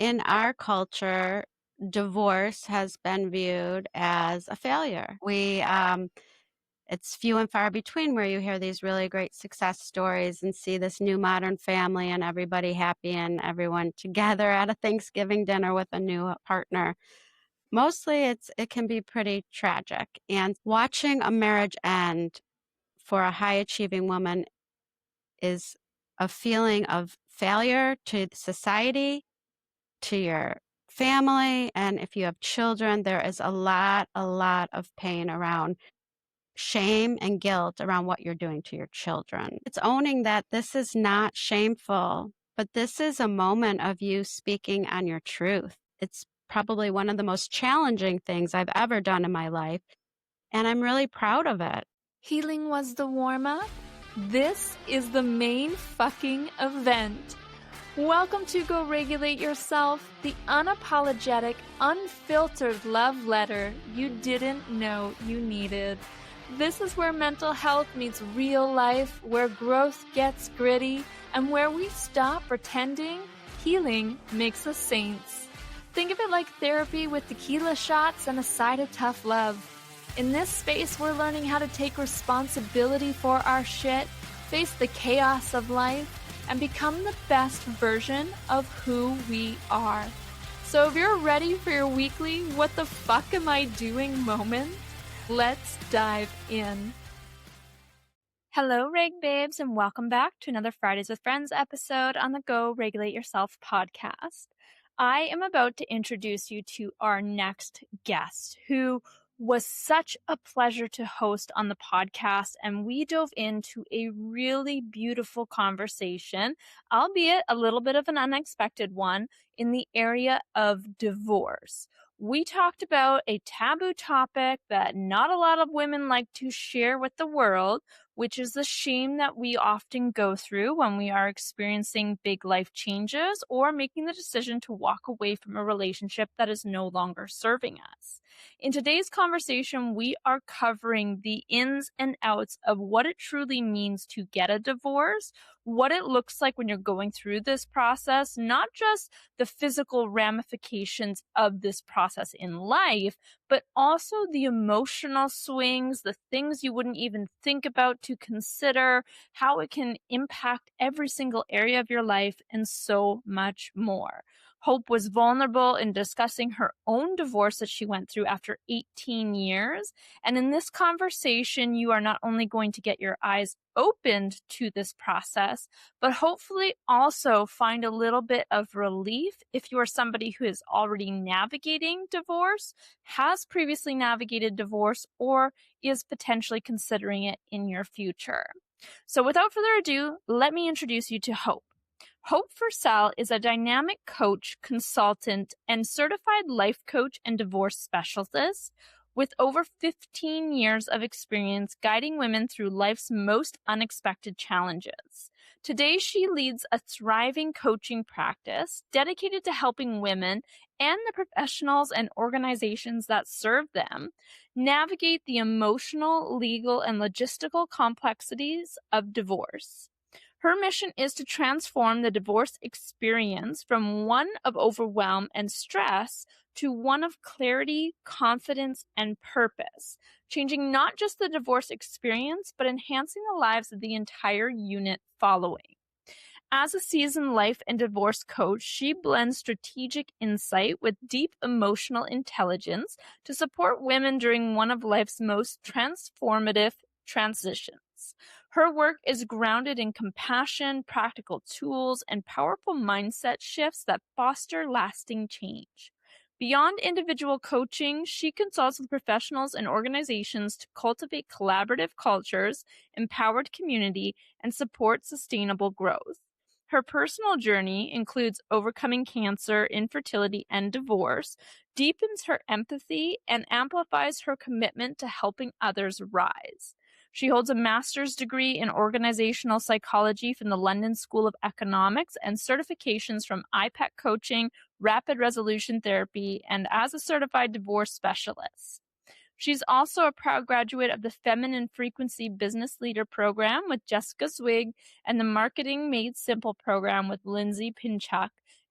In our culture, divorce has been viewed as a failure. It's few and far between where you hear these really great success stories and see this new modern family and everybody happy and everyone together at a Thanksgiving dinner with a new partner. Mostly it can be pretty tragic. And watching a marriage end for a high achieving woman is a feeling of failure to society, to your family, and if you have children, there is a lot of pain around shame and guilt around what you're doing to your children. It's owning that this is not shameful, but this is a moment of you speaking on your truth. It's probably one of the most challenging things I've ever done in my life, and I'm really proud of it. Healing was the warm-up. This is the main fucking event. Welcome to Go Regulate Yourself, the unapologetic, unfiltered love letter you didn't know you needed. This is where mental health meets real life, where growth gets gritty, and where we stop pretending healing makes us saints. Think of it like therapy with tequila shots and a side of tough love. In this space, we're learning how to take responsibility for our shit, face the chaos of life, and become the best version of who we are. So if you're ready for your weekly what the fuck am I doing moment, let's dive in. Hello, Reg Babes, and welcome back to another Fridays with Friends episode on the Go Regulate Yourself podcast. I am about to introduce you to our next guest, who was such a pleasure to host on the podcast, and we dove into a really beautiful conversation, albeit a little bit of an unexpected one, in the area of divorce. We talked about a taboo topic that not a lot of women like to share with the world, which is the shame that we often go through when we are experiencing big life changes or making the decision to walk away from a relationship that is no longer serving us. In today's conversation, we are covering the ins and outs of what it truly means to get a divorce, what it looks like when you're going through this process, not just the physical ramifications of this process in life, but also the emotional swings, the things you wouldn't even think about to consider, how it can impact every single area of your life, and so much more. Hope was vulnerable in discussing her own divorce that she went through after 18 years. And in this conversation, you are not only going to get your eyes opened to this process, but hopefully also find a little bit of relief if you are somebody who is already navigating divorce, has previously navigated divorce, or is potentially considering it in your future. So without further ado, let me introduce you to Hope. Hope Firsel is a dynamic coach, consultant, and certified life coach and divorce specialist with over 15 years of experience guiding women through life's most unexpected challenges. Today, she leads a thriving coaching practice dedicated to helping women and the professionals and organizations that serve them navigate the emotional, legal, and logistical complexities of divorce. Her mission is to transform the divorce experience from one of overwhelm and stress to one of clarity, confidence, and purpose, changing not just the divorce experience, but enhancing the lives of the entire unit following. As a seasoned life and divorce coach, she blends strategic insight with deep emotional intelligence to support women during one of life's most transformative transitions. Her work is grounded in compassion, practical tools, and powerful mindset shifts that foster lasting change. Beyond individual coaching, she consults with professionals and organizations to cultivate collaborative cultures, empowered community, and support sustainable growth. Her personal journey includes overcoming cancer, infertility, and divorce, deepens her empathy, and amplifies her commitment to helping others rise. She holds a master's degree in organizational psychology from the London School of Economics and certifications from IPEC coaching, rapid resolution therapy, and as a certified divorce specialist. She's also a proud graduate of the Feminine Frequency Business Leader Program with Jessica Zwig and the Marketing Made Simple program with Lindsay Pinchuk,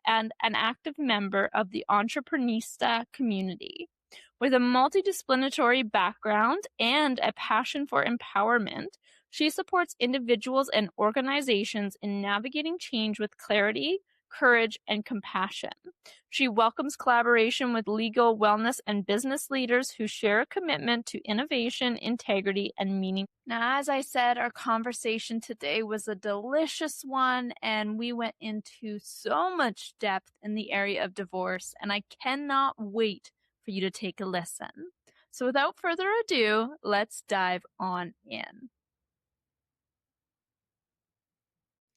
and an active member of the entreprenista community. With a multidisciplinary background and a passion for empowerment, she supports individuals and organizations in navigating change with clarity, courage, and compassion. She welcomes collaboration with legal, wellness, and business leaders who share a commitment to innovation, integrity, and meaning. Now, as I said, our conversation today was a delicious one, and we went into so much depth in the area of divorce, and I cannot wait for you to take a listen. So, without further ado, let's dive on in.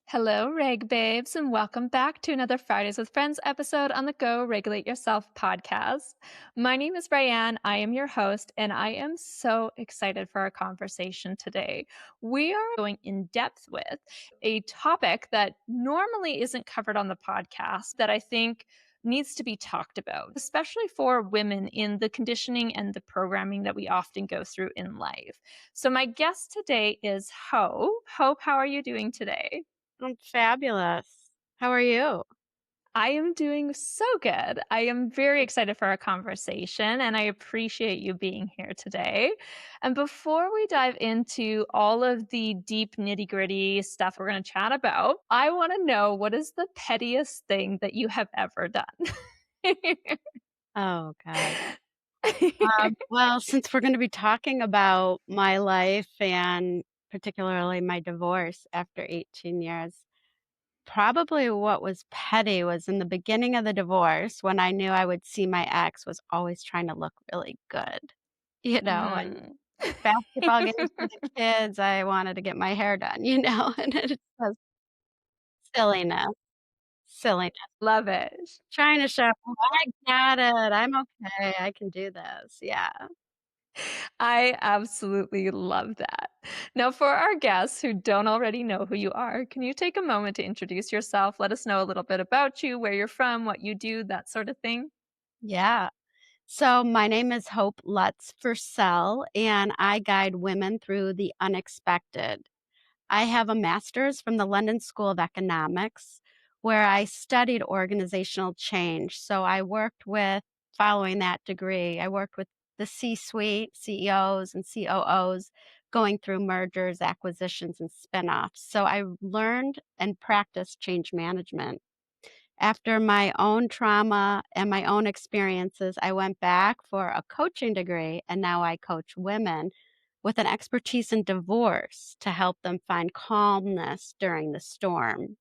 Hello, Reg Babes, and welcome back to another Fridays with Friends episode on the Go Regulate Yourself podcast. My name is Brianne. I am your host, and I am so excited for our conversation today. We are going in depth with a topic that normally isn't covered on the podcast that I think needs to be talked about, especially for women in the conditioning and the programming that we often go through in life. So, my guest today is Hope. Hope, how are you doing today? I'm fabulous. How are you? I am doing so good. I am very excited for our conversation and I appreciate you being here today. And before we dive into all of the deep nitty gritty stuff we're going to chat about, I want to know what is the pettiest thing that you have ever done? Oh, God. Well, since we're going to be talking about my life and particularly my divorce after 18 years, probably what was petty was in the beginning of the divorce when I knew I would see my ex was always trying to look really good, and Mm. basketball games for the kids, I wanted to get my hair done, and it's just silliness, silliness. Love it. Trying to show, "Oh, I got it. I'm okay. I can do this." Yeah. I absolutely love that. Now, for our guests who don't already know who you are, can you take a moment to introduce yourself? Let us know a little bit about you, where you're from, what you do, that sort of thing. Yeah. So my name is Hope Firsel, and I guide women through the unexpected. I have a master's from the London School of Economics, where I studied organizational change. So I worked with, following that degree, I worked with the C-suite, CEOs and COOs, going through mergers, acquisitions, and spinoffs. So I learned and practiced change management. After my own trauma and my own experiences, I went back for a coaching degree, and now I coach women with an expertise in divorce to help them find calmness during the storm.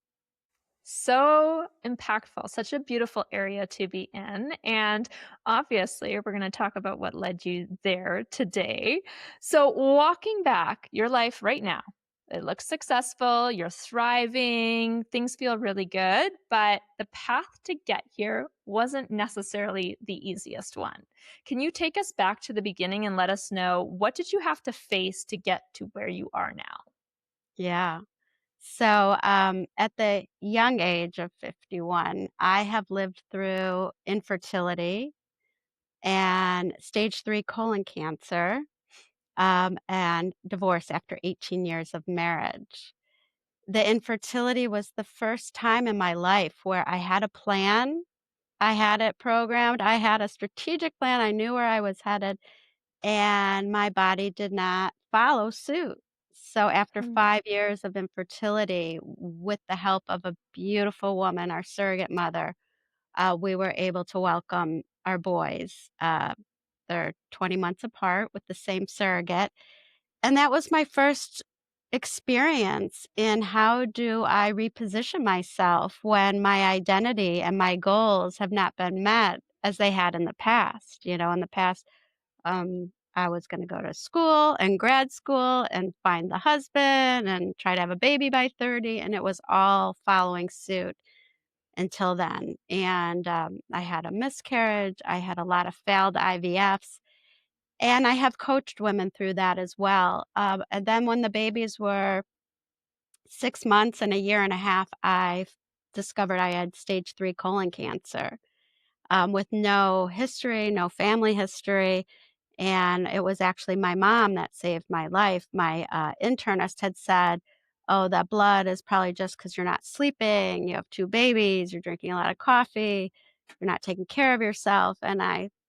So impactful, such a beautiful area to be in. And obviously, we're going to talk about what led you there today. So, walking back your life right now, it looks successful, you're thriving, things feel really good, but the path to get here wasn't necessarily the easiest one. Can you take us back to the beginning and let us know what did you have to face to get to where you are now? Yeah. So, at the young age of 51, I have lived through infertility and stage 3 colon cancer, and divorce after 18 years of marriage. The infertility was the first time in my life where I had a plan, I had it programmed, I had a strategic plan, I knew where I was headed, and my body did not follow suit. So after Mm. 5 years of infertility, with the help of a beautiful woman, our surrogate mother, we were able to welcome our boys. They're 20 months apart with the same surrogate, and that was my first experience in how do I reposition myself when my identity and my goals have not been met as they had in the past. In the past, I was going to go to school and grad school and find the husband and try to have a baby by 30, and it was all following suit until then. And I had a miscarriage, I had a lot of failed IVFs, and I have coached women through that as well. And then when the babies were 6 months and a year and a half, I discovered I had stage 3 colon cancer, with no history, no family history, and it was actually my mom that saved my life. My, internist had said, "Oh, that blood is probably just because 'cause you're not sleeping, you have 2 babies, you're drinking a lot of coffee, you're not taking care of yourself," and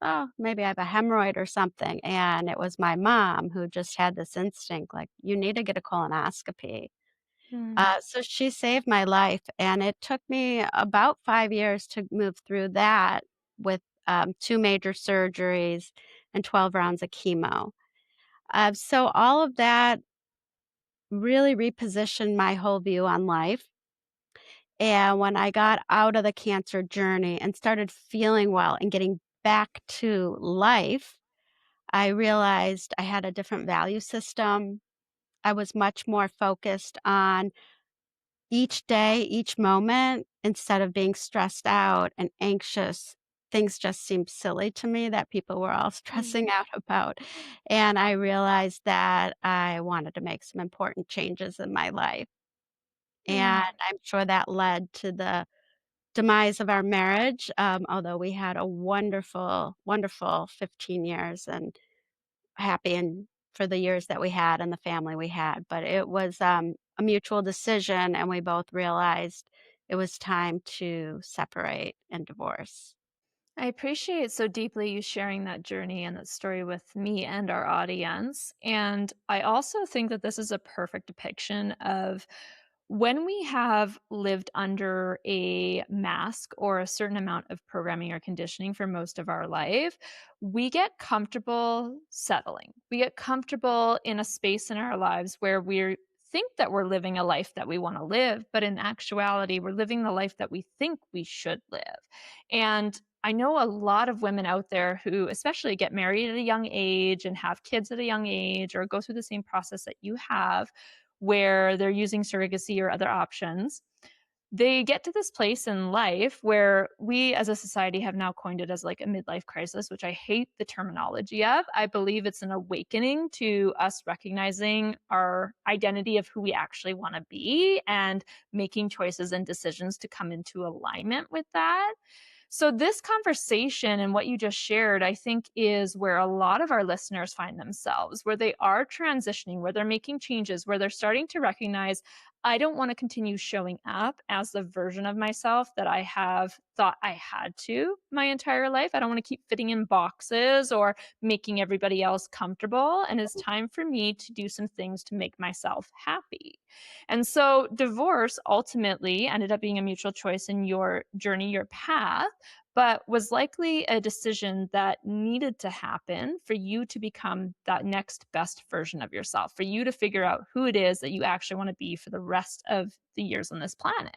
"Oh, maybe I have a hemorrhoid or something," and it was my mom who just had this instinct, like, "You need to get a colonoscopy." Mm. So she saved my life, and it took me about 5 years to move through that with, 2 major surgeries and 12 rounds of chemo. So all of that really repositioned my whole view on life, and when I got out of the cancer journey and started feeling well and getting back to life, I realized I had a different value system. I was much more focused on each day, each moment, instead of being stressed out and anxious. Things just seemed silly to me that people were all Mm. stressing out about, and I realized that I wanted to make some important changes in my life, Mm. and I'm sure that led to the demise of our marriage, although we had a wonderful, wonderful 15 years and happy and for the years that we had and the family we had, but it was, a mutual decision, and we both realized it was time to separate and divorce. I appreciate so deeply you sharing that journey and that story with me and our audience. And I also think that this is a perfect depiction of when we have lived under a mask or a certain amount of programming or conditioning for most of our life, we get comfortable settling. We get comfortable in a space in our lives where we think that we're living a life that we want to live, but in actuality, we're living the life that we think we should live. And I know a lot of women out there who, especially get married at a young age and have kids at a young age, or go through the same process that you have, where they're using surrogacy or other options. They get to this place in life where we as a society have now coined it as like a midlife crisis, which I hate the terminology of. I believe it's an awakening to us recognizing our identity of who we actually want to be and making choices and decisions to come into alignment with that. So, this conversation and what you just shared, I think, is where a lot of our listeners find themselves, where they are transitioning, where they're making changes, where they're starting to recognize, I don't want to continue showing up as the version of myself that I have thought I had to my entire life. I don't want to keep fitting in boxes or making everybody else comfortable. And it's time for me to do some things to make myself happy. And so, divorce ultimately ended up being a mutual choice in your journey, your path, but was likely a decision that needed to happen for you to become that next best version of yourself, for you to figure out who it is that you actually want to be for the rest of the years on this planet.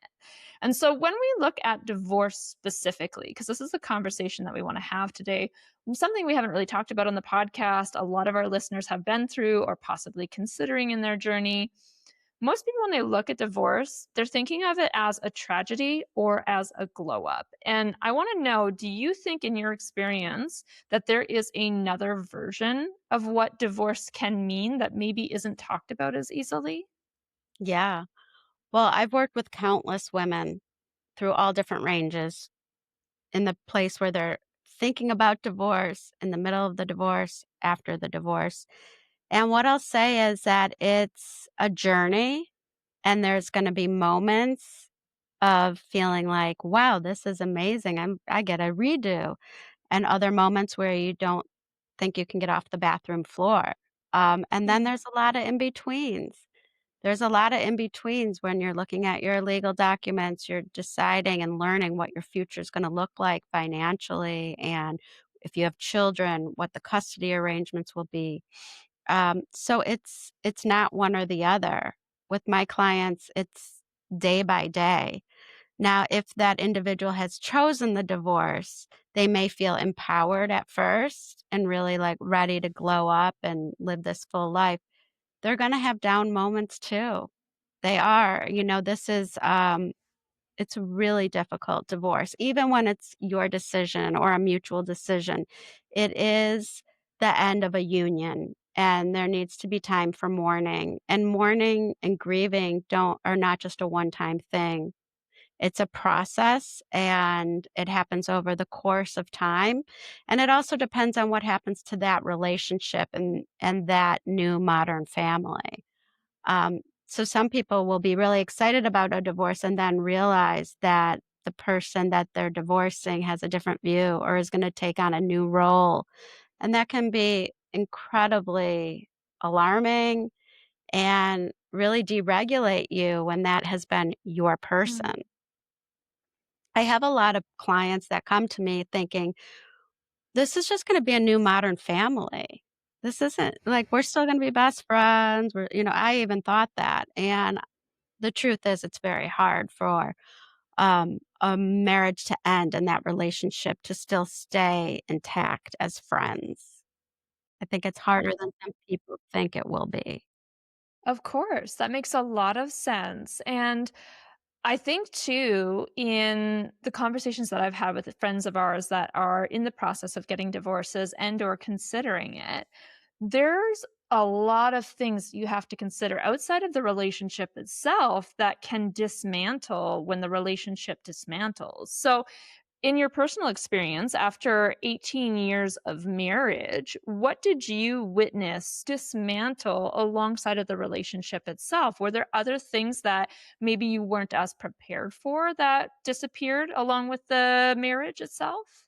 And so, when we look at divorce specifically, because this is the conversation that we want to have today, something we haven't really talked about on the podcast, a lot of our listeners have been through or possibly considering in their journey. Most people, when they look at divorce, they're thinking of it as a tragedy or as a glow up. And I want to know, do you think, in your experience, that there is another version of what divorce can mean that maybe isn't talked about as easily? Yeah. Well, I've worked with countless women through all different ranges in the place where they're thinking about divorce, in the middle of the divorce, after the divorce, and what I'll say is that it's a journey, and there's gonna be moments of feeling like, "Wow, this is amazing. I get a redo," and other moments where you don't think you can get off the bathroom floor. And then Mm. there's a lot of in-betweens. There's a lot of in-betweens when you're looking at your legal documents, you're deciding and learning what your future is gonna look like financially, and if you have children, what the custody arrangements will be. So it's not one or the other. With my clients, it's day by day. Now, if that individual has chosen the divorce, they may feel empowered at first and really like ready to glow up and live this full life. They're going to have down moments too. They are. This is it's a really difficult divorce. Even when it's your decision or a mutual decision, it is the end of a union and there needs to be time for mourning. And mourning and grieving don't are not just a one-time thing. It's a process and it happens over the course of time. And it also depends on what happens to that relationship and that new modern family. Um, So some people will be really excited about a divorce and then realize that the person that they're divorcing has a different view or is gonna take on a new role, and that can be incredibly alarming and really deregulate you when that has been your Mm, person. I have a lot of clients that come to me thinking, "This is just gonna be a new modern family. This isn't like, we're still gonna be best friends." I even thought that, and the truth is it's very hard for, a marriage to end and that relationship to still stay intact as friends. I think it's harder than some people think it will be. of course, that makes a lot of sense. And I think too, in the conversations that I've had with friends of ours that are in the process of getting divorces and or considering it, there's a lot of things you have to consider outside of the relationship itself that can dismantle when the relationship dismantles. So, in your personal experience, after 18 years of marriage, what did you witness dismantle alongside of the relationship itself? Were there other things that maybe you weren't as prepared for that disappeared along with the marriage itself?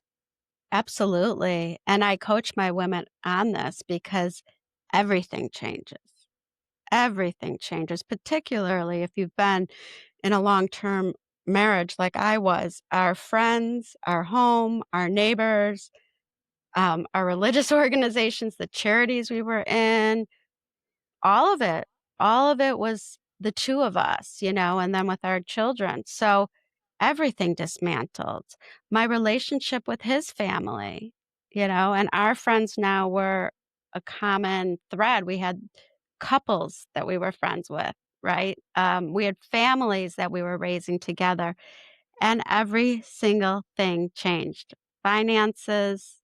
Absolutely, and I coach my women on this because everything changes. Everything changes, particularly if you've been in a long-term marriage like I was. Our friends, our home, our neighbors, our religious organizations, the charities we were in, all of it. All of it was the 2 of us, and then with our children. So, everything dismantled. My relationship with his family, and our friends now were a common thread. We had couples that we were friends with, right? We had families that we were raising together, and every single thing changed. Finances,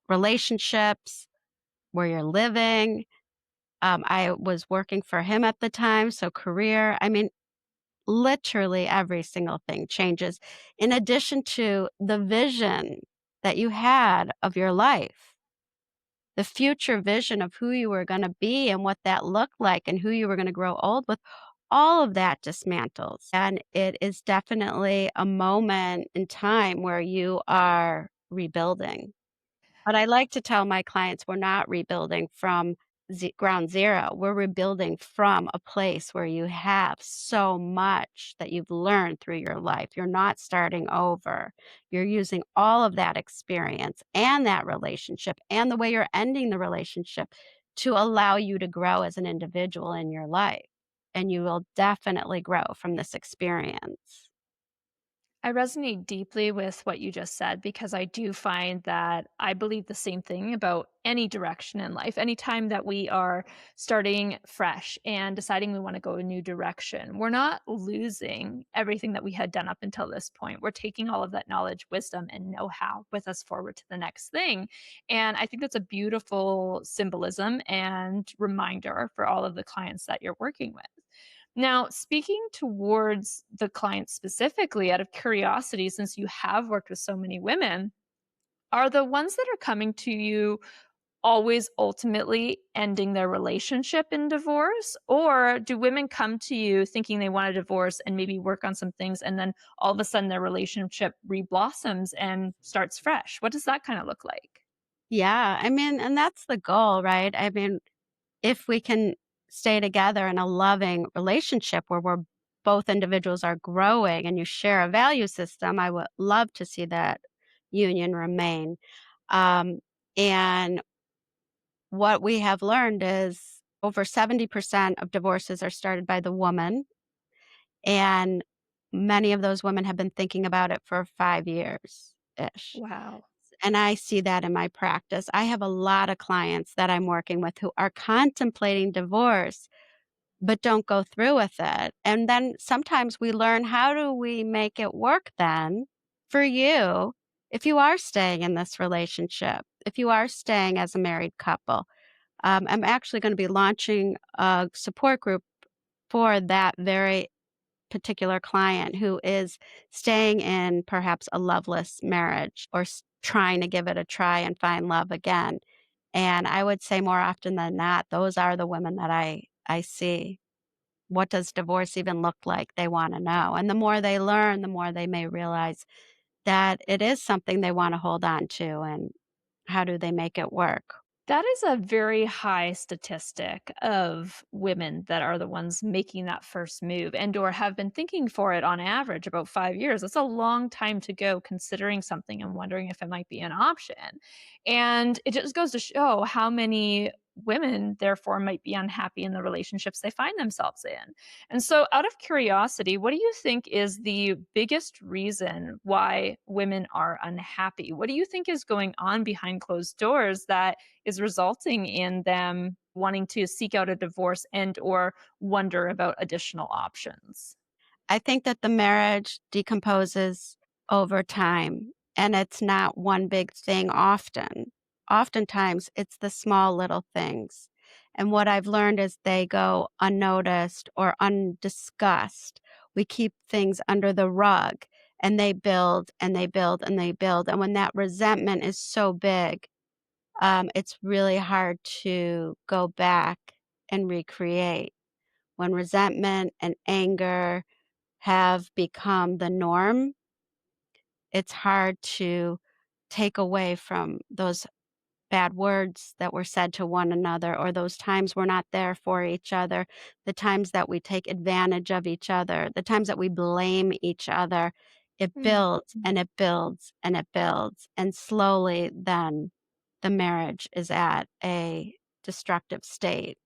relationships, where you're living. I was working for him at the time, so career. I mean, literally every single thing changes, in addition to the vision that you had of your life, the future vision of who you were gonna be and what that looked like and who you were gonna grow old with, all of that dismantles, and it is definitely a moment in time where you are rebuilding. But I like to tell my clients we're not rebuilding from ground zero. We're rebuilding from a place where you have so much that you've learned through your life. You're not starting over. You're using all of that experience and that relationship and the way you're ending the relationship to allow you to grow as an individual in your life. And you will definitely grow from this experience. I resonate deeply with what you just said because I do find that I believe the same thing about any direction in life. Anytime that we are starting fresh and deciding we want to go a new direction, we're not losing everything that we had done up until this point. We're taking all of that knowledge, wisdom, and know how with us forward to the next thing. And I think that's a beautiful symbolism and reminder for all of the clients that you're working with. Now, speaking towards the client specifically, out of curiosity, since you have worked with so many women, are the ones that are coming to you always ultimately ending their relationship in divorce? Or do women come to you thinking they want a divorce and maybe work on some things, and then all of a sudden their relationship reblossoms and starts fresh? What does that kind of look like? Yeah, I mean, and that's the goal, right? I mean, if we can stay together in a loving relationship where we're both individuals are growing and you share a value system, I would love to see that union remain. Um, and what we have learned is over 70% of divorces are started by the woman, and many of those women have been thinking about it for 5 years ish. Wow. And I see that in my practice. I have a lot of clients that I'm working with who are contemplating divorce but don't go through with it. And then sometimes we learn, how do we make it work then for you if you are staying in this relationship, if you are staying as a married couple? I'm actually going to be launching a support group for that very particular client who is staying in perhaps a loveless marriage or trying to give it a try and find love again. And I would say more often than not, those are the women that I see. what does divorce even look like? They wanna know, and the more they learn, the more they may realize that it is something they wanna hold on to, and how do they make it work? That is a very high statistic of women that are the ones making that first move and or have been thinking for it on average about 5 years. That's a long time to go considering something and wondering if it might be an option. And it just goes to show how many women therefore might be unhappy in the relationships they find themselves in. And so out of curiosity, what do you think is the biggest reason why women are unhappy? What do you think is going on behind closed doors that is resulting in them wanting to seek out a divorce and or wonder about additional options? I think that the marriage decomposes over time, and it's not one big thing often. Oftentimes, it's the small little things. And what I've learned is they go unnoticed or undiscussed. We keep things under the rug and they build and they build and they build. And when that resentment is so big, it's really hard to go back and recreate. When resentment and anger have become the norm, it's hard to take away from those bad words that were said to one another or those times we're not there for each other, the times that we take advantage of each other, the times that we blame each other. It Mm. builds and it builds and it builds. And slowly, then the marriage is at a destructive state.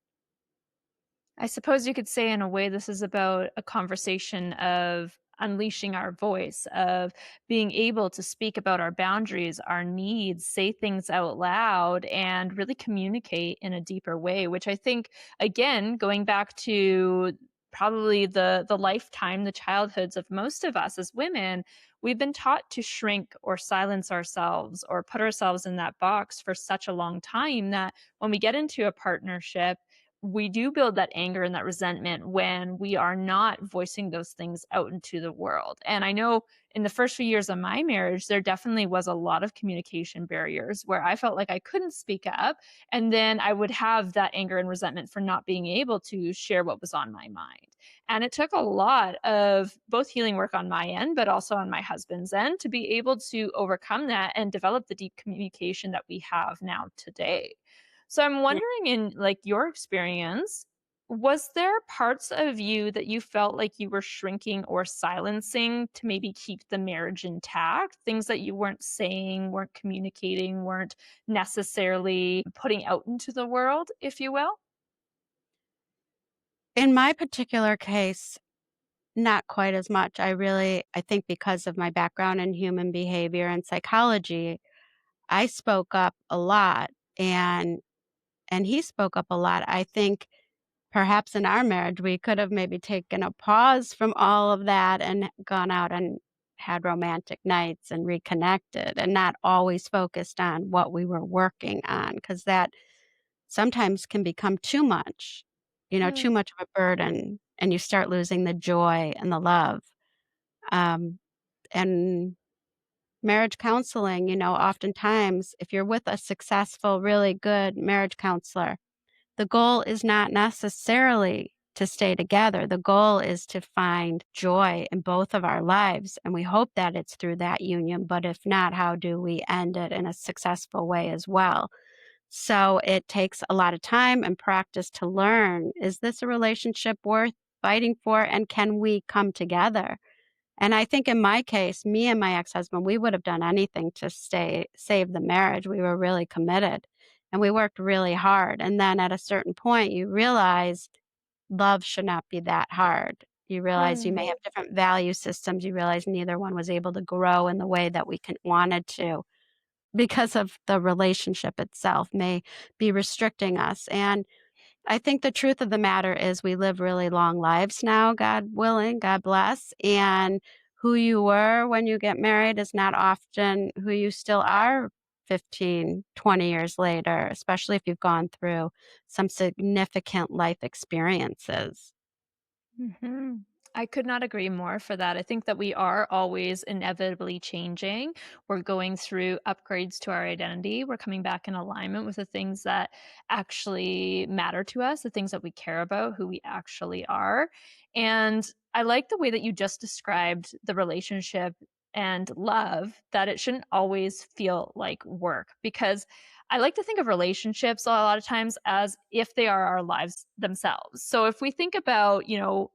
I suppose you could say, in a way, this is about a conversation of unleashing our voice, of being able to speak about our boundaries, our needs, say things out loud, and really communicate in a deeper way, which I think, again, going back to probably the lifetime, the childhoods of most of us as women, we've been taught to shrink or silence ourselves or put ourselves in that box for such a long time that when we get into a partnership, we do build that anger and that resentment when we are not voicing those things out into the world. And I know in the first few years of my marriage, there definitely was a lot of communication barriers where I felt like I couldn't speak up. And then I would have that anger and resentment for not being able to share what was on my mind. And it took a lot of both healing work on my end, but also on my husband's end to be able to overcome that and develop the deep communication that we have now today. So I'm wondering, in like your experience, was there parts of you that you felt like you were shrinking or silencing to maybe keep the marriage intact? Things that you weren't saying, weren't communicating, weren't necessarily putting out into the world, if you will? In my particular case, not quite as much. I think because of my background in human behavior and psychology, I spoke up a lot and he spoke up a lot. I think perhaps in our marriage, we could have maybe taken a pause from all of that and gone out and had romantic nights and reconnected and not always focused on what we were working on because that sometimes can become too much, too Mm. much of a burden, and you start losing the joy and the love. Um, and marriage counseling, oftentimes, if you're with a successful, really good marriage counselor, the goal is not necessarily to stay together. The goal is to find joy in both of our lives. And we hope that it's through that union. But if not, how do we end it in a successful way as well? So it takes a lot of time and practice to learn, is this a relationship worth fighting for? And can we come together? And I think in my case, me and my ex-husband, we would have done anything to save the marriage. We were really committed and we worked really hard. And then at a certain point, you realize love should not be that hard. You realize you may Mm. have different value systems. You realize neither one was able to grow in the way that wanted to because of the relationship itself may be restricting us. And I think the truth of the matter is we live really long lives now, God willing, God bless. And who you were when you get married is not often who you still are 15, 20 years later, especially if you've gone through some significant life experiences. Mhm. I could not agree more for that. I think that we are always inevitably changing. We're going through upgrades to our identity. We're coming back in alignment with the things that actually matter to us, the things that we care about, who we actually are. And I like the way that you just described the relationship and love, that it shouldn't always feel like work, because I like to think of relationships a lot of times as if they are our lives themselves. So if we think about,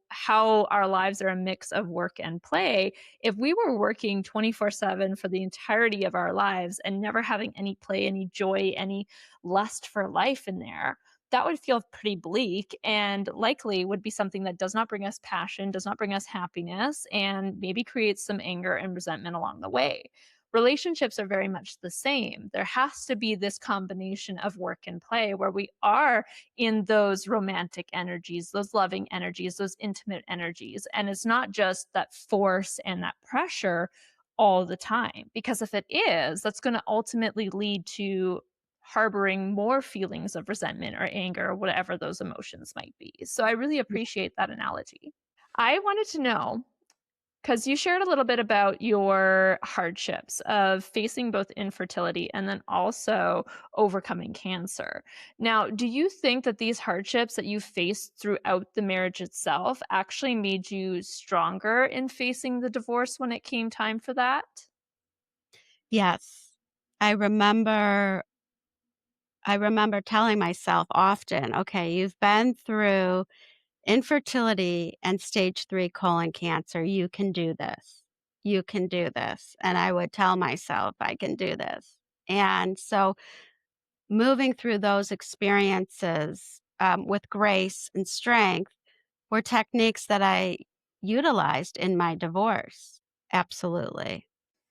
how our lives are a mix of work and play, if we were working 24/7 for the entirety of our lives and never having any play, any joy, any lust for life in there, that would feel pretty bleak and likely would be something that does not bring us passion, does not bring us happiness, and maybe creates some anger and resentment along the way. Relationships are very much the same. There has to be this combination of work and play where we are in those romantic energies, those loving energies, those intimate energies. And it's not just that force and that pressure all the time. Because if it is, that's going to ultimately lead to harboring more feelings of resentment or anger or whatever those emotions might be. So I really appreciate that analogy. I wanted to know, because you shared a little bit about your hardships of facing both infertility and then also overcoming cancer. Now, do you think that these hardships that you faced throughout the marriage itself actually made you stronger in facing the divorce when it came time for that? Yes. I remember I remember telling myself often, "Okay, you've been through infertility and stage 3 colon cancer. You can do this. You can do this." And I would tell myself, "I can do this." And so moving through those experiences, with grace and strength were techniques that I utilized in my divorce. Absolutely.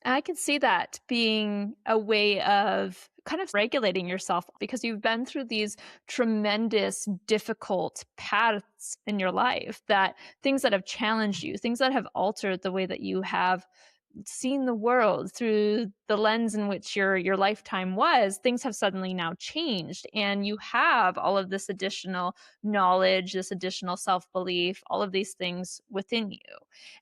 I can see that being a way of kind of regulating yourself, because you've been through these tremendous, difficult paths in your life, that things that have challenged you, things that have altered the way that you have seen the world through the lens in which your lifetime was. Things have suddenly now changed, and you have all of this additional knowledge, this additional self-belief, all of these things within you.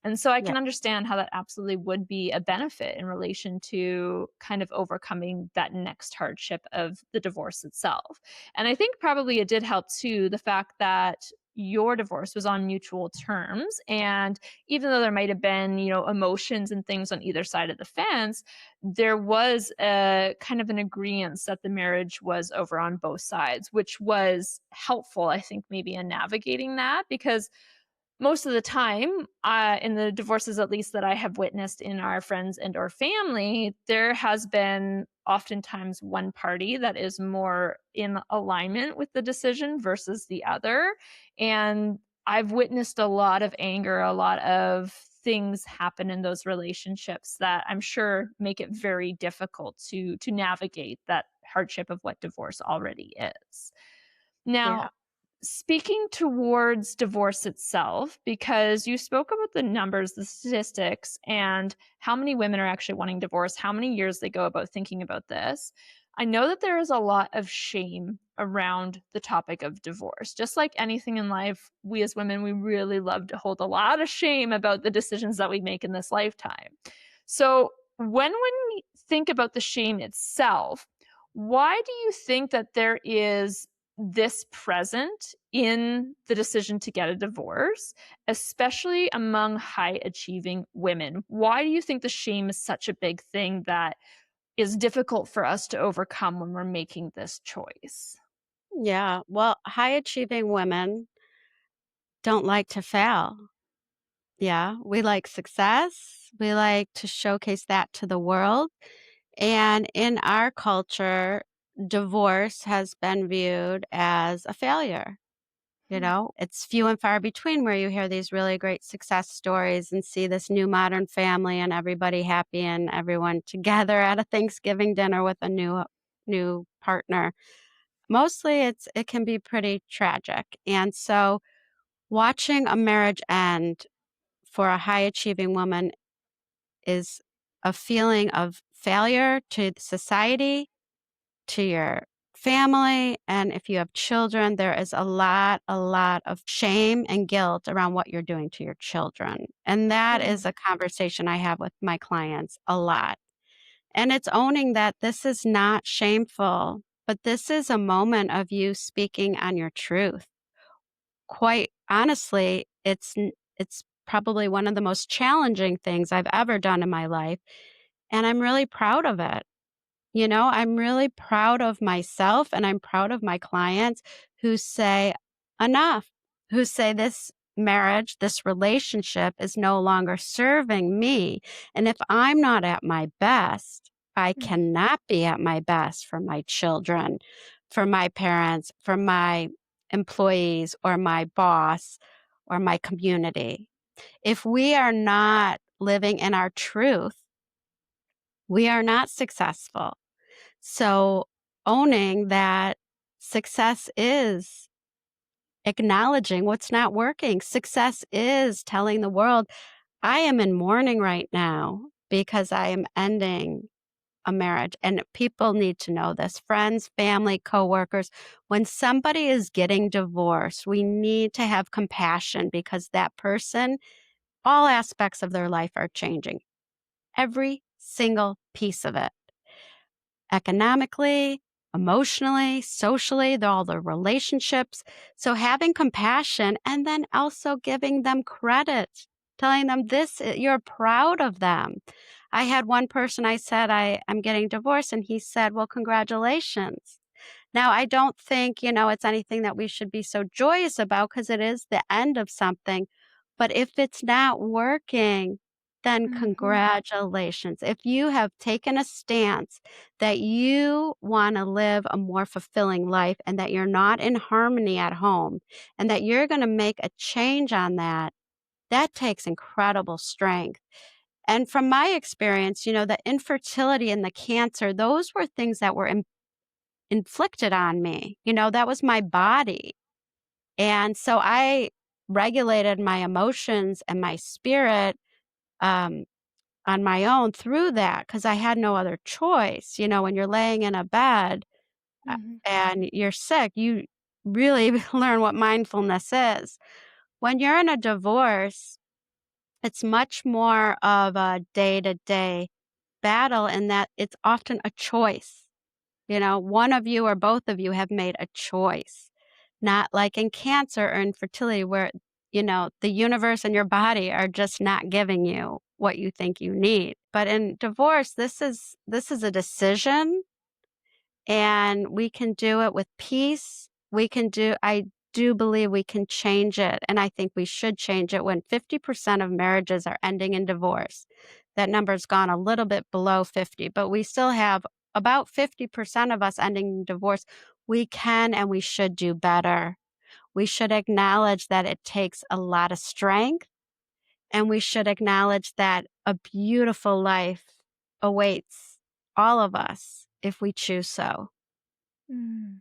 And so I Yeah. can understand how that absolutely would be a benefit in relation to kind of overcoming that next hardship of the divorce itself. And I think probably it did help too, the fact that your divorce was on mutual terms, and even though there might have been, emotions and things on either side of the fence, there was a kind of an agreement that the marriage was over on both sides, which was helpful, I think, maybe in navigating that, because most of the time, in the divorces, at least that I have witnessed in our friends and or family, there has been oftentimes one party that is more in alignment with the decision versus the other. And I've witnessed a lot of anger, a lot of things happen in those relationships that I'm sure make it very difficult to navigate that hardship of what divorce already is. Yeah. Now, speaking towards divorce itself, because you spoke about the numbers, the statistics, and how many women are actually wanting divorce, how many years they go about thinking about this. I know that there is a lot of shame around the topic of divorce. Just like anything in life, we as women, we really love to hold a lot of shame about the decisions that we make in this lifetime. So, when we think about the shame itself, why do you think that there is this present in the decision to get a divorce, especially among high achieving women? Why do you think the shame is such a big thing that is difficult for us to overcome when we're making this choice? Yeah. Well, high achieving women don't like to fail. Yeah. We like success. We like to showcase that to the world. And in our culture, divorce has been viewed as a failure. It's few and far between where you hear these really great success stories and see this new modern family and everybody happy and everyone together at a Thanksgiving dinner with a new partner. Mostly it can be pretty tragic. And so watching a marriage end for a high achieving woman is a feeling of failure to society, to your family and if you have children, there is a lot of shame and guilt around what you're doing to your children. And that is Mm, a conversation I have with my clients a lot. And it's owning that this is not shameful, but this is a moment of you speaking on your truth. Quite honestly, it's probably one of the most challenging things I've ever done in my life, and I'm really proud of it. You know, I'm really proud of myself and I'm proud of my clients who say, enough, who say this marriage, this relationship is no longer serving me. And if I'm not at my best, I mm, cannot be at my best for my children, for my parents, for my employees, or my boss, or my community. If we are not living in our truth, we are not successful. So owning that success is acknowledging what's not working. Success is telling the world, I am in mourning right now because I am ending a marriage. And people need to know this friends, family, coworkers. When somebody is getting divorced, we need to have compassion because that person, all aspects of their life are changing, every single piece of it economically, emotionally, socially, all the relationships. So having compassion and then also giving them credit, telling them you're proud of them. I had one person I said, I'm getting divorced, and he said, well, congratulations. Now, I don't think, it's anything that we should be so joyous about because it is the end of something. But if it's not working, then mhm, congratulations. If you have taken a stance that you want to live a more fulfilling life and that you're not in harmony at home and that you're going to make a change on that, that takes incredible strength. And from my experience, the infertility and the cancer, those were things that were inflicted on me. That was my body. And so I regulated my emotions and my spirit um, on my own through that because I had no other choice. When you're laying in a bed mhm, and you're sick, you really learn what mindfulness is. When you're in a divorce, it's much more of a day to day battle in that it's often a choice. One of you or both of you have made a choice, not like in cancer or infertility where, the universe and your body are just not giving you what you think you need. But in divorce, this is a decision and we can do it with peace. I do believe we can change it. And I think we should change it when 50% of marriages are ending in divorce. That number's gone a little bit below 50, but we still have about 50% of us ending in divorce. We can and we should do better. We should acknowledge that it takes a lot of strength and we should acknowledge that a beautiful life awaits all of us if we choose so. mm.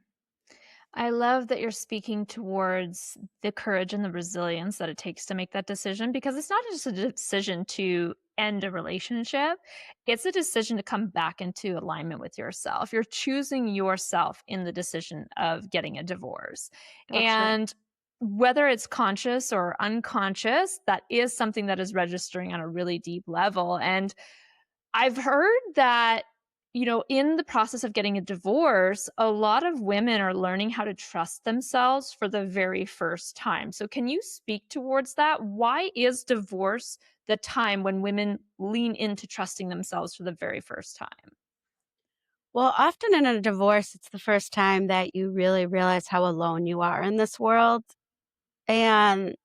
I love that you're speaking towards the courage and the resilience that it takes to make that decision because it's not just a decision to end a relationship, it's a decision to come back into alignment with yourself. You're choosing yourself in the decision of getting a divorce. That's right. And whether it's conscious or unconscious, that is something that is registering on a really deep level. And I've heard that, in the process of getting a divorce, a lot of women are learning how to trust themselves for the very first time. So, can you speak towards that? Why is divorce the time when women lean into trusting themselves for the very first time? Well, often in a divorce, it's the first time that you really realize how alone you are in this world, and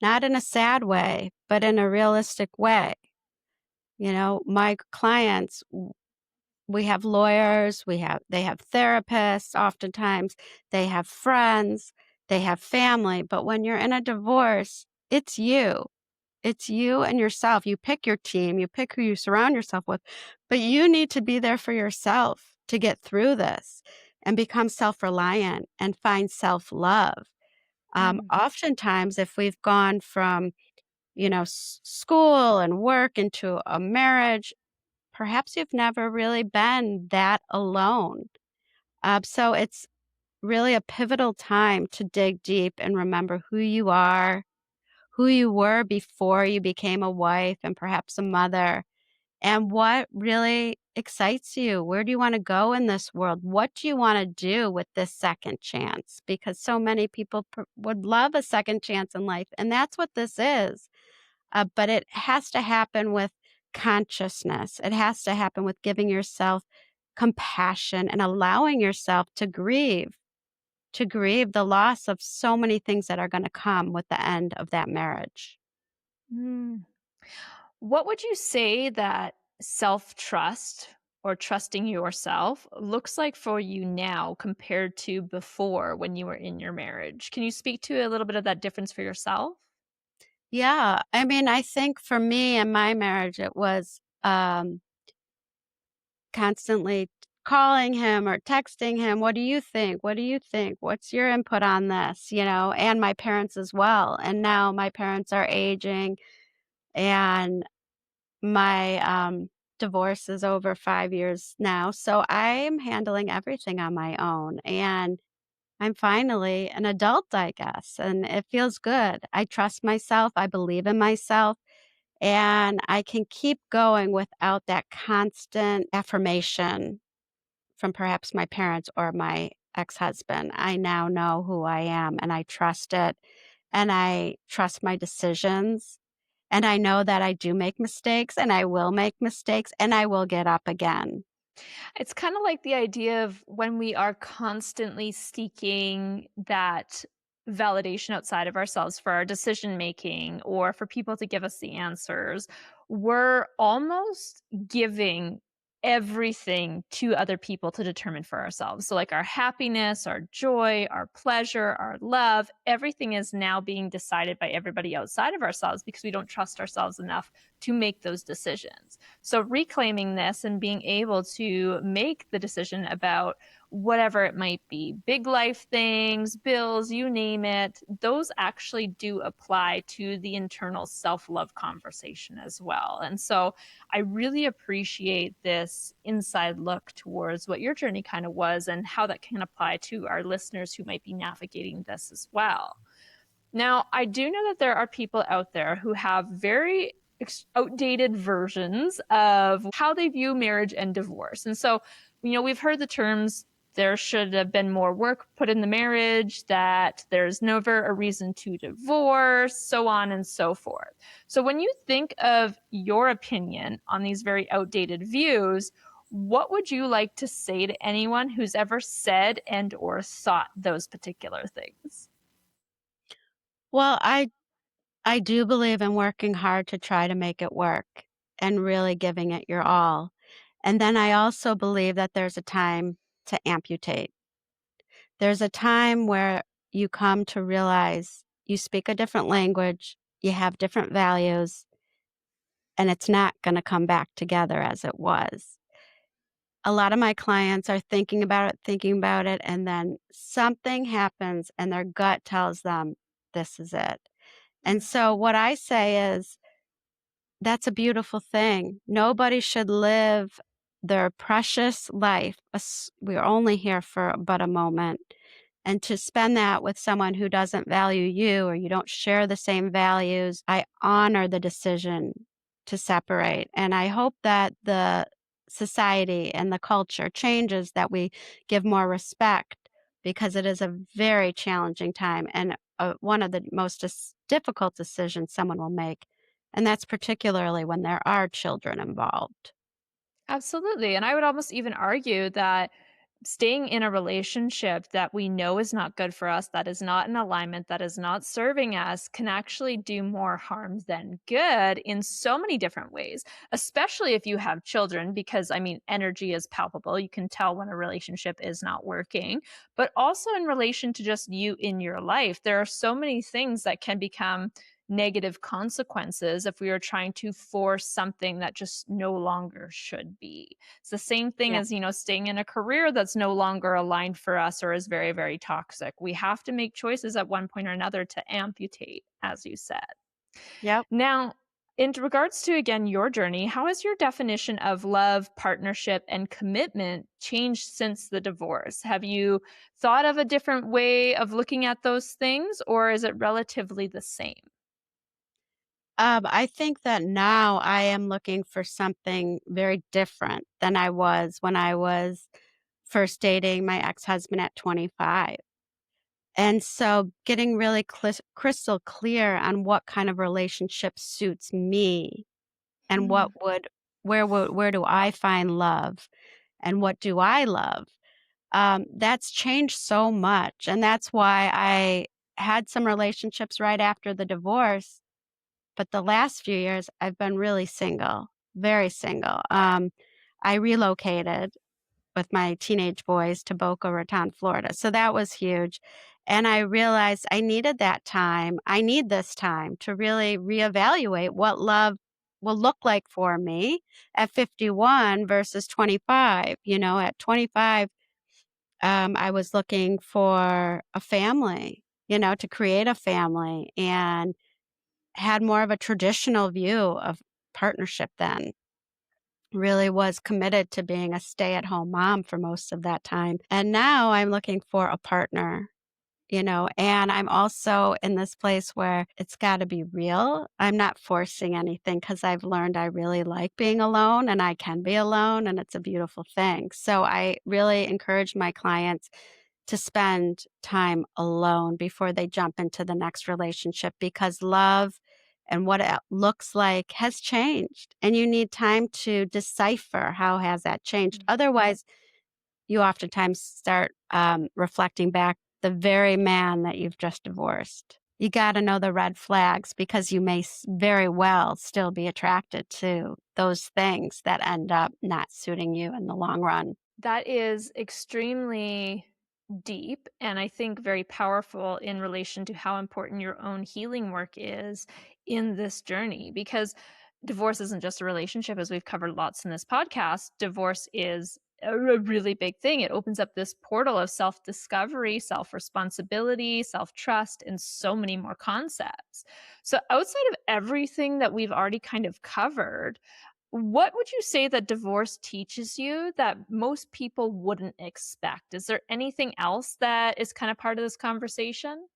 not in a sad way, but in a realistic way. My clients, we have lawyers, they have therapists, oftentimes they have friends, they have family, but when you're in a divorce, it's you. It's you and yourself. You pick your team, you pick who you surround yourself with, but you need to be there for yourself to get through this and become self reliant and find self love. Mm, Oftentimes, if we've gone from, school and work into a marriage, perhaps you've never really been that alone. So it's really a pivotal time to dig deep and remember who you are, who you were before you became a wife and perhaps a mother, and what really excites you. Where do you want to go in this world? What do you want to do with this second chance? Because so many people would love a second chance in life, and that's what this is. But it has to happen with consciousness. It has to happen with giving yourself compassion and allowing yourself to grieve the loss of so many things that are gonna come with the end of that marriage. Mm. What would you say that self trust or trusting yourself looks like for you now compared to before when you were in your marriage? Can you speak to a little bit of that difference for yourself? Yeah, I mean, I think for me in my marriage, it was, constantly calling him or texting him, "What do you think? What do you think? What's your input on this?" You know, and my parents as well, and now my parents are aging, and my, divorce is over 5 years now, so I'm handling everything on my own, and I'm finally an adult, I guess, and it feels good. I trust myself, I believe in myself, and I can keep going without that constant affirmation from perhaps my parents or my ex-husband. I now know who I am, and I trust it, and I trust my decisions, and I know that I do make mistakes, and I will make mistakes, and I will get up again. It's kind of like the idea of when we are constantly seeking that validation outside of ourselves for our decision making or for people to give us the answers, we're almost giving everything to other people to determine for ourselves. So, like our happiness, our joy, our pleasure, our love, everything is now being decided by everybody outside of ourselves because we don't trust ourselves enough to make those decisions. So reclaiming this and being able to make the decision about whatever it might be, big life things, bills, you name it, those actually do apply to the internal self love conversation as well. And so I really appreciate this inside look towards what your journey kind of was and how that can apply to our listeners who might be navigating this as well. Now, I do know that there are people out there who have very outdated versions of how they view marriage and divorce. And so, we've heard the terms there should have been more work put in the marriage, that there's never a reason to divorce, so on and so forth. So, when you think of your opinion on these very outdated views, what would you like to say to anyone who's ever said and or thought those particular things? Well, I do believe in working hard to try to make it work and really giving it your all. And then I also believe that there's a time to amputate. There's a time where you come to realize you speak a different language, you have different values, and it's not gonna come back together as it was. A lot of my clients are thinking about it, and then something happens and their gut tells them, "This is it." And so what I say is, that's a beautiful thing. Nobody should live their precious life. We're only here for but a moment. And to spend that with someone who doesn't value you or you don't share the same values, I honor the decision to separate. And I hope that the society and the culture changes, that we give more respect because it is a very challenging time and one of the most difficult decisions someone will make. And that's particularly when there are children involved. Absolutely. And I would almost even argue that staying in a relationship that we know is not good for us, that is not in alignment, that is not serving us, can actually do more harm than good in so many different ways, especially if you have children, because I mean, energy is palpable. You can tell when a relationship is not working, but also in relation to just you in your life. There are so many things that can become negative consequences if we are trying to force something that just no longer should be. It's the same thing Yeah. as, staying in a career that's no longer aligned for us or is very, very toxic. We have to make choices at one point or another to amputate, as you said. Yep. Now, In regards to, again, your journey, how has your definition of love, partnership, and commitment changed since the divorce? Have you thought of a different way of looking at those things, or is it relatively the same? I think that now I am looking for something very different than I was when I was first dating my ex-husband at 25. And so getting really crystal clear on what kind of relationship suits me and Mm, where do I find love and what do I love? That's changed so much. And that's why I had some relationships right after the divorce. But the last few years, I've been really single, very single. I relocated with my teenage boys to Boca Raton, Florida. So that was huge. And I realized I needed that time. I need this time to really reevaluate what love will look like for me at 51 versus 25. You know, at 25, I was looking for a family, you know, to create a family and had more of a traditional view of partnership then. Really was committed to being a stay-at-home mom for most of that time, and now I'm looking for a partner, you know, and I'm also in this place where it's gotta be real. I'm not forcing anything because 'cause I've learned I really like being alone, and I can be alone, and it's a beautiful thing. So I really encourage my clients to spend time alone before they jump into the next relationship because love and what it looks like has changed, and you need time to decipher how has that changed. mm. Otherwise, you oftentimes start, reflecting back the very man that you've just divorced. You gotta know the red flags because you may very well still be attracted to those things that end up not suiting you in the long run. That is extremely deep and I think very powerful in relation to how important your own healing work is in this journey because divorce isn't just a relationship, as we've covered lots in this podcast. Divorce is a really big thing. It opens up this portal of self discovery, self responsibility, self trust, and so many more concepts. So, outside of everything that we've already kind of covered, what would you say that divorce teaches you that most people wouldn't expect? Is there anything else that is kind of part of this conversation?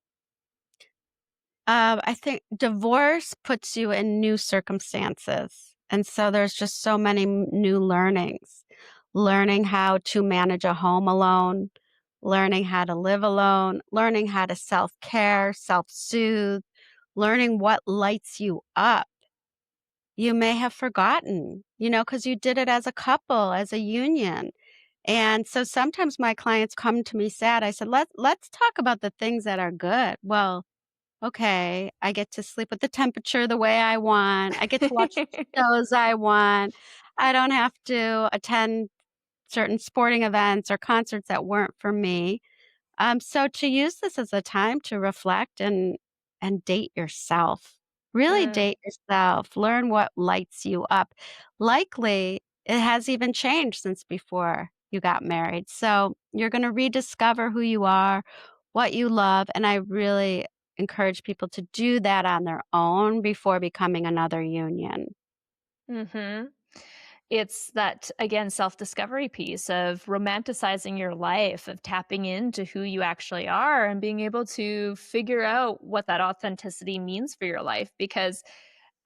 I think divorce puts you in new circumstances, and so there's just so many new learnings. Learning how to manage a home alone, learning how to live alone, learning how to self-care, self-soothe, learning what lights you up. You may have forgotten, you know, because you did it as a couple, as a union. And so sometimes my clients come to me sad. I said, let's talk about the things that are good. Well, okay, I get to sleep with the temperature the way I want. I get to watch the shows I want. I don't have to attend certain sporting events or concerts that weren't for me. So to use this as a time to reflect and date yourself. Really Mm, date yourself. Learn what lights you up. Likely, it has even changed since before you got married. So you're going to rediscover who you are, what you love, and I really encourage people to do that on their own before becoming another union. hmm It's that, again, self discovery piece of romanticizing your life, of tapping into who you actually are and being able to figure out what that authenticity means for your life. Because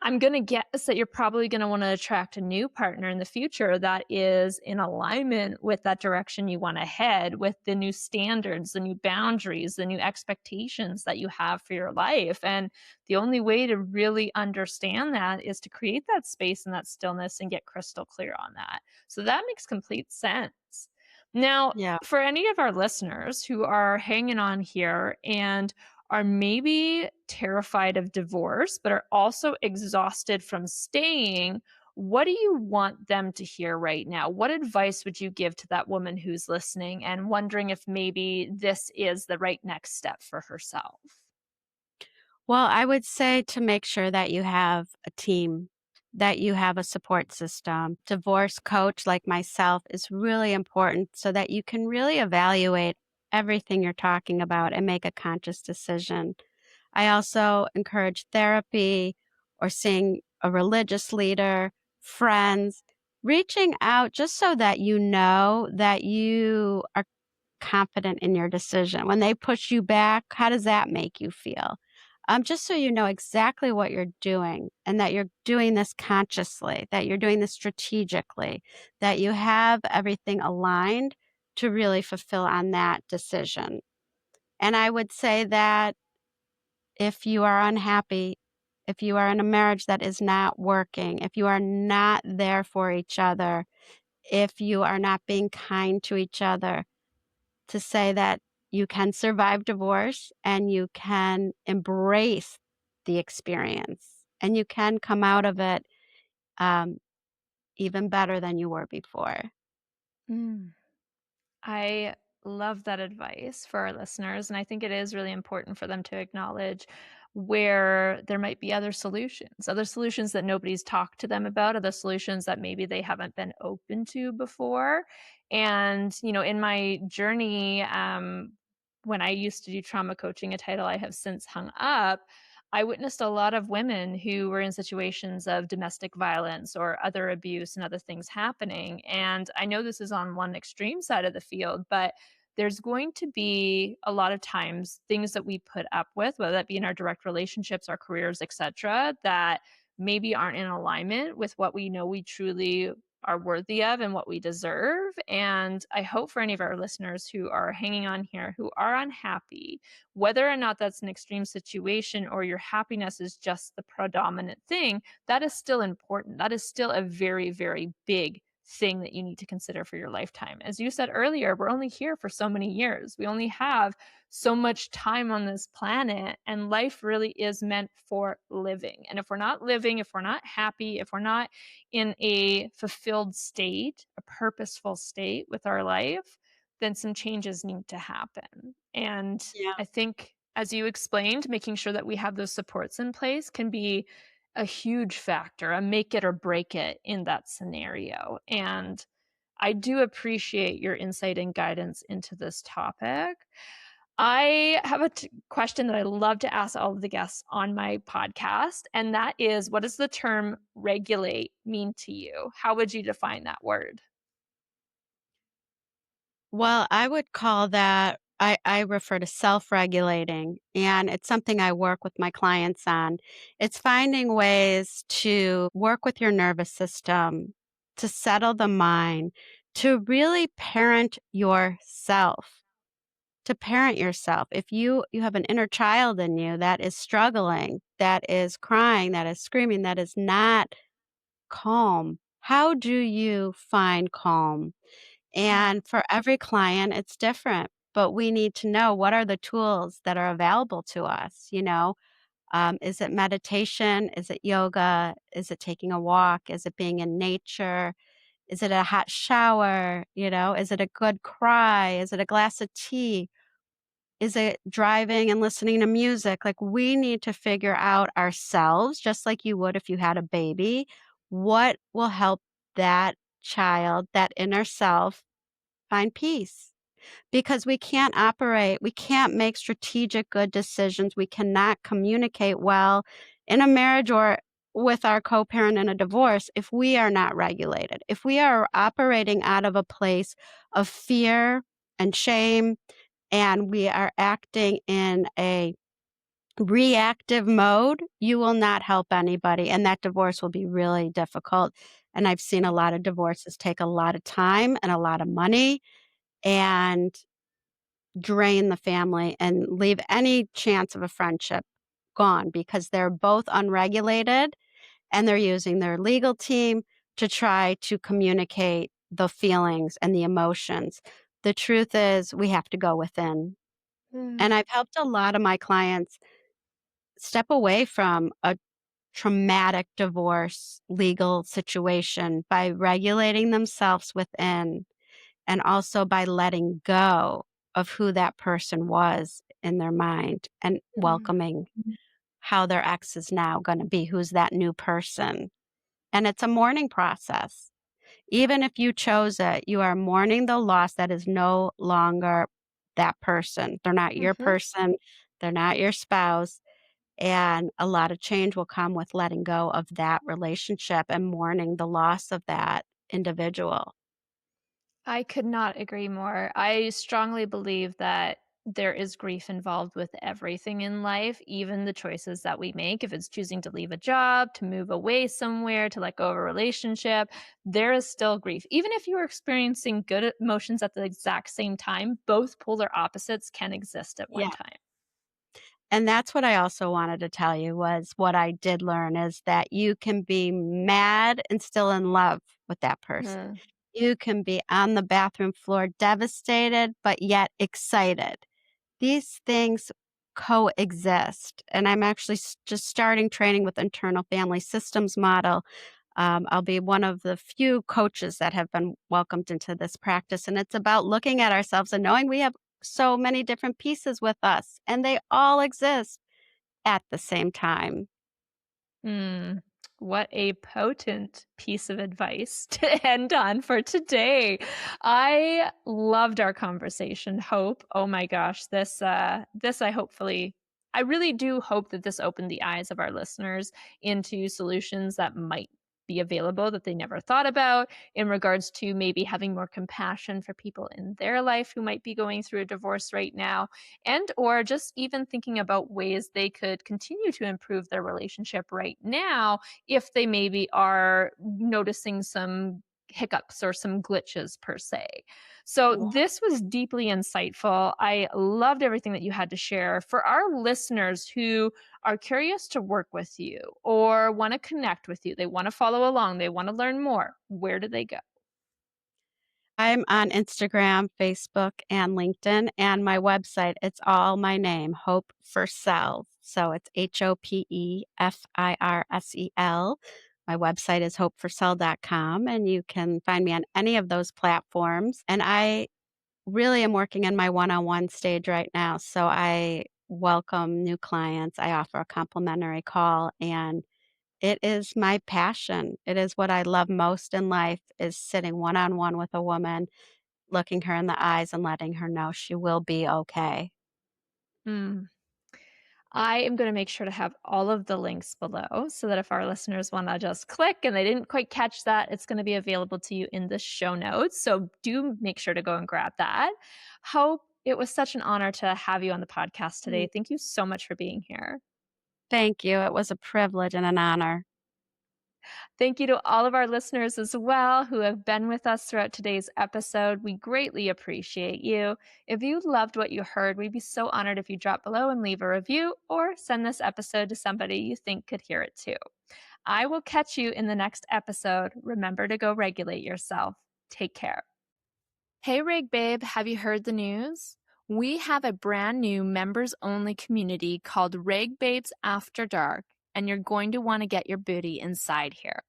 I'm gonna guess that you're probably gonna wanna attract a new partner in the future that is in alignment with that direction you wanna head, with the new standards, the new boundaries, the new expectations that you have for your life, and the only way to really understand that is to create that space and that stillness and get crystal clear on that. So that makes complete sense. Now, Yeah. for any of our listeners who are hanging on here and are maybe terrified of divorce, but are also exhausted from staying, what do you want them to hear right now? What advice would you give to that woman who's listening and wondering if maybe this is the right next step for herself? Well, I would say to make sure that you have a team, that you have a support system. Divorce coach like myself is really important so that you can really evaluate everything you're talking about and make a conscious decision. I also encourage therapy or seeing a religious leader, friends, reaching out just so that you know that you are confident in your decision. When they push you back, how does that make you feel? Just so you know exactly what you're doing and that you're doing this consciously, that you're doing this strategically, that you have everything aligned to really fulfill on that decision. And I would say that if you are unhappy, if you are in a marriage that is not working, if you are not there for each other, if you are not being kind to each other, to say that you can survive divorce and you can embrace the experience and you can come out of it um, even better than you were before. Mm. I love that advice for our listeners. And I think it is really important for them to acknowledge where there might be other solutions that nobody's talked to them about, other solutions that maybe they haven't been open to before. And, in my journey, when I used to do trauma coaching, a title I have since hung up, I witnessed a lot of women who were in situations of domestic violence or other abuse and other things happening. And I know this is on one extreme side of the field, but there's going to be a lot of times things that we put up with, whether that be in our direct relationships, our careers, etc., that maybe aren't in alignment with what we know we truly are worthy of and what we deserve. And I hope for any of our listeners who are hanging on here, who are unhappy, whether or not that's an extreme situation or your happiness is just the predominant thing, that is still important. That is still a very, very big thing that you need to consider for your lifetime. As you said earlier, we're only here for so many years. We only have so much time on this planet, and life really is meant for living. And if we're not living, if we're not happy, if we're not in a fulfilled state, a purposeful state with our life, then some changes need to happen. And Yeah. I think, as you explained, making sure that we have those supports in place can be a huge factor, a make it or break it in that scenario. And I do appreciate your insight and guidance into this topic. I have a question that I love to ask all of the guests on my podcast, and that is, what does the term regulate mean to you? How would you define that word? Well, I would call that I refer to self-regulating, and it's something I work with my clients on. It's finding ways to work with your nervous system, to settle the mind, to really parent yourself, to parent yourself. If you have an inner child in you that is struggling, that is crying, that is screaming, that is not calm, how do you find calm? Mm, And for every client, it's different, but we need to know what are the tools that are available to us, you know? Is it meditation? Is it yoga? Is it taking a walk? Is it being in nature? Is it a hot shower? You know, is it a good cry? Is it a glass of tea? Is it driving and listening to music? Like, we need to figure out ourselves, just like you would if you had a baby, what will help that child, that inner self, find peace. Because we can't make strategic good decisions, we cannot communicate well in a marriage or with our co-parent in a divorce if we are not regulated. If we are operating out of a place of fear and shame, and we are acting in a reactive mode, you will not help anybody, and that divorce will be really difficult. And I've seen a lot of divorces take a lot of time and a lot of money and drain the family and leave any chance of a friendship gone because they're both unregulated and they're using their legal team to try to communicate the feelings and the emotions. The truth is, we have to go within. mm, And I've helped a lot of my clients step away from a traumatic divorce legal situation by regulating themselves within and also by letting go of who that person was in their mind and mm, welcoming how their ex is now gonna be, who's that new person. And it's a mourning process. Even if you chose it, you are mourning the loss that is no longer that person. They're not your mhm, person, they're not your spouse, And a lot of change will come with letting go of that relationship and mourning the loss of that individual. I could not agree more. I strongly believe that there is grief involved with everything in life, even the choices that we make. If it's choosing to leave a job, to move away somewhere, to let go of a relationship, there is still grief. Even if you are experiencing good emotions at the exact same time, both polar opposites can exist at one Yeah. time. And that's what I also wanted to tell you was what I did learn is that you can be mad and still in love with that person. Mm. You can be on the bathroom floor devastated, but yet excited. These things coexist. And I'm actually just starting training with internal family systems model. I'll be one of the few coaches that have been welcomed into this practice. And it's about looking at ourselves and knowing we have so many different pieces with us, and they all exist at the same time. Mm, what a potent piece of advice to end on for today. I loved our conversation, Hope. Oh my gosh, this I really do hope that this opened the eyes of our listeners into solutions that might be available that they never thought about in regards to maybe having more compassion for people in their life who might be going through a divorce right now, and or just even thinking about ways they could continue to improve their relationship right now if they maybe are noticing some hiccups or some glitches per se. So Yeah. this was deeply insightful. I loved everything that you had to share. For our listeners who are curious to work with you or want to connect with you, they want to follow along, they want to learn more, where do they go? I'm on Instagram, Facebook, and LinkedIn, and my website, it's all my name, Hope Firsel. So it's HOPEFIRSEL. My website is hopefirsel.com, and you can find me on any of those platforms. And I really am working in my one-on-one stage right now, so I welcome new clients. I offer a complimentary call, and it is my passion. It is what I love most in life is sitting one-on-one with a woman, looking her in the eyes and letting her know she will be okay. Mm. I am going to make sure to have all of the links below so that if our listeners want to just click and they didn't quite catch that, it's going to be available to you in the show notes. So do make sure to go and grab that. Hope, it was such an honor to have you on the podcast Mm. today. Thank you so much for being here. Thank you. It was a privilege and an honor. Thank you to all of our listeners as well who have been with us throughout today's episode. We greatly appreciate you. If you loved what you heard, we'd be so honored if you drop below and leave a review or send this episode to somebody you think could hear it too. I will catch you in the next episode. Remember to go regulate yourself. Take care. Hey, Rig Babe, have you heard the news? We have a brand new members only community called Rig Babes After Dark, and you're going to want to get your booty inside here.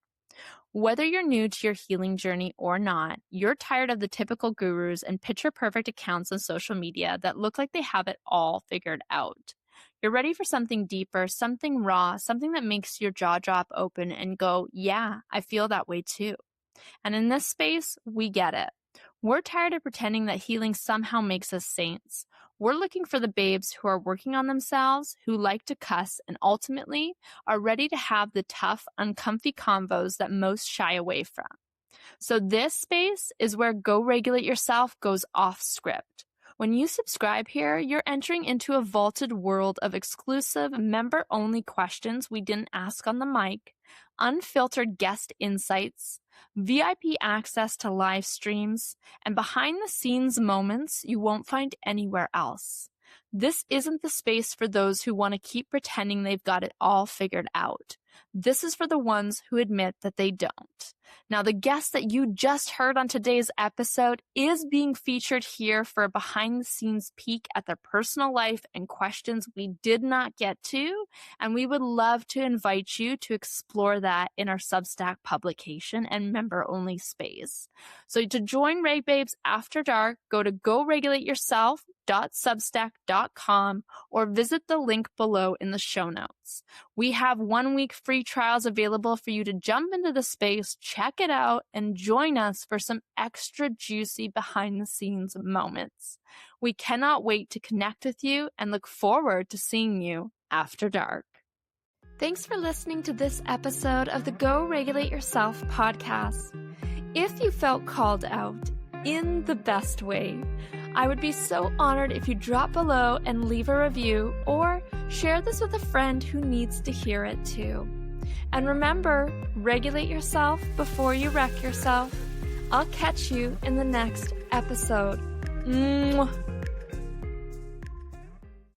Whether you're new to your healing journey or not, you're tired of the typical gurus and picture perfect accounts on social media that look like they have it all figured out. You're ready for something deeper, something raw, something that makes your jaw drop open and go, yeah, I feel that way too. And in this space, we get it. We're tired of pretending that healing somehow makes us saints. We're looking for the babes who are working on themselves, who like to cuss, and ultimately are ready to have the tough, uncomfy convos that most shy away from. So this space is where Go Regulate Yourself goes off script. When you subscribe here, you're entering into a vaulted world of exclusive member-only questions we didn't ask on the mic, unfiltered guest insights, VIP access to live streams, and behind-the-scenes moments you won't find anywhere else. This isn't the space for those who want to keep pretending they've got it all figured out. This is for the ones who admit that they don't. Now, the guest that you just heard on today's episode is being featured here for a behind-the-scenes peek at their personal life and questions we did not get to, and we would love to invite you to explore that in our Substack publication and member-only space. So to join Ray Babes After Dark, go to goregulateyourself.substack.com or visit the link below in the show notes. We have 1 week free trials available for you to jump into the space, check it out, and join us for some extra juicy behind the scenes moments. We cannot wait to connect with you and look forward to seeing you after dark. Thanks for listening to this episode of the Go Regulate Yourself podcast. If you felt called out in the best way, I would be so honored if you drop below and leave a review or share this with a friend who needs to hear it too. And remember, regulate yourself before you wreck yourself. I'll catch you in the next episode. Mwah.